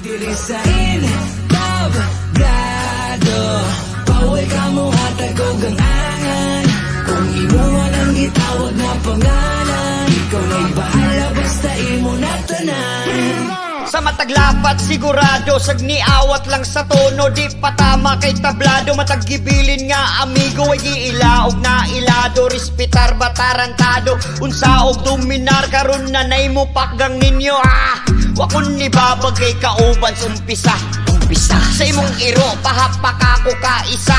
Diri sa entablado, bawal ka mo hatagog ang angan. Kung imo man ang gitawag na pangalan, ikaw na'y bahala basta imo na tanan. Sa mataglapat sigurado, sagniawat lang sa tono, di patama kay tablado. Mataggibilin nga amigo, ay giilaog na ilado. Respetar ba tarantado, unsaog dominar karon nanay mo pakgang ninyo. Wakon ni babagay kauban umpisa. Sa imong iro, pahapak ako kaisa.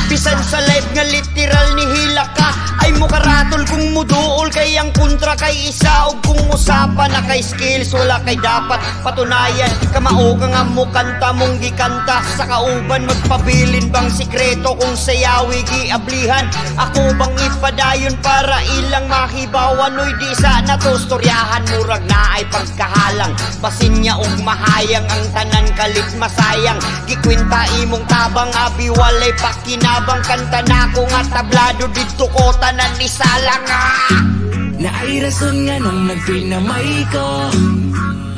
Bisan sa life nga literal ni hila ka, ay mo karatol kung muduol kay ang kontra kay isa. O kung usapan na kay skills, wala kay dapat patunayan. Kamao ka nga mo kanta mong gikanta. Sa kauban magpabilin bang sikreto kung sayawi giablihan. Ako bang ipadayon para ilang mahibawan. Uy di sa nato storyahan, murag na ay pagkahalang. Basin niya og mahayang ang tanan kalit masayang. Gikwinta imong tabang abi walay pakinabang. Kanta na ko nga tablado dito ko tanan ni salang. Na ay rason nga nung nagpinamay ko,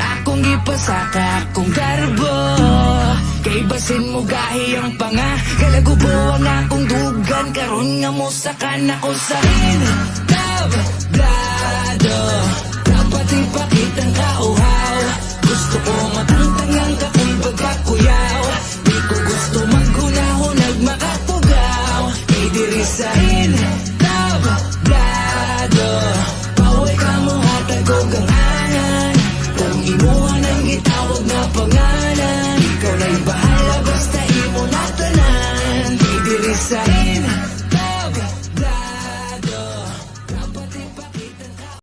akong gipasaka akong garbo. Kay basin mo gahi ang panga, kalagubo ang akong dugan. Karon nga mo sakan ako sa entablado, dapat